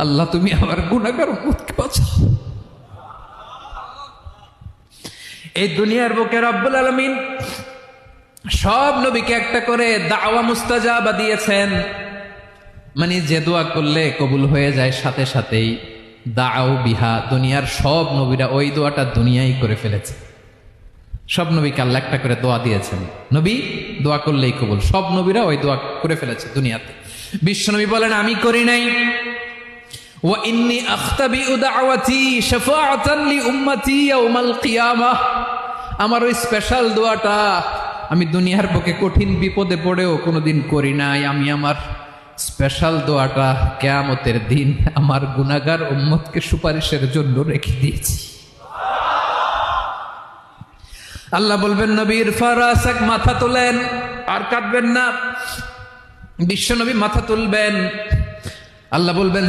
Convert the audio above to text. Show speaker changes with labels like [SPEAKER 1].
[SPEAKER 1] আল্লাহ তুমি আমার গুনাহগার উম্মতকে বাঁচাও। এই দুনিয়ার বুকে রব্বুল আলামিন সব নবীকে একটা করে দাওয়া মুস্তাজাবা দিয়েছেন, মানে যে দোয়া করলে কবুল হয়ে যায় সাথে সাথেই। দাও বিহা, দুনিয়ার সব নবীরা ওই দোয়াটা দুনিয়ায় করে ফেলেছে। সব নবীকে আল্লাহ একটা করে দোয়া দিয়েছেন, নবী দোয়া করলেই কবুল। সব নবীরা ওই দোয়া করে ফেলেছে দুনিয়াতে। বিশ্বনবী বলেন আমি করি নাই। ওয়া ইন্নী আখতাবিউ দাওয়াতি শাফাআতান লি উম্মতি ইয়াউমাল কিয়ামাহ, আমার ওই স্পেশাল দোয়াটা আমি দুনিয়ার বুকে কঠিন বিপদে পড়েও কোনোদিন করি নাই। আমি আমার স্পেশাল দোয়াটা কিয়ামতের দিন আমার গুনাহগার উম্মতকে সুপারিশের জন্য রেখে দিয়েছি। আল্লাহ বলবেন নবীর ফারাসাক, মাথা তোলেন, আর কাঁদবেন না। বিশ্বনবী মাথা তুলবেন, আল্লাহ বলবেন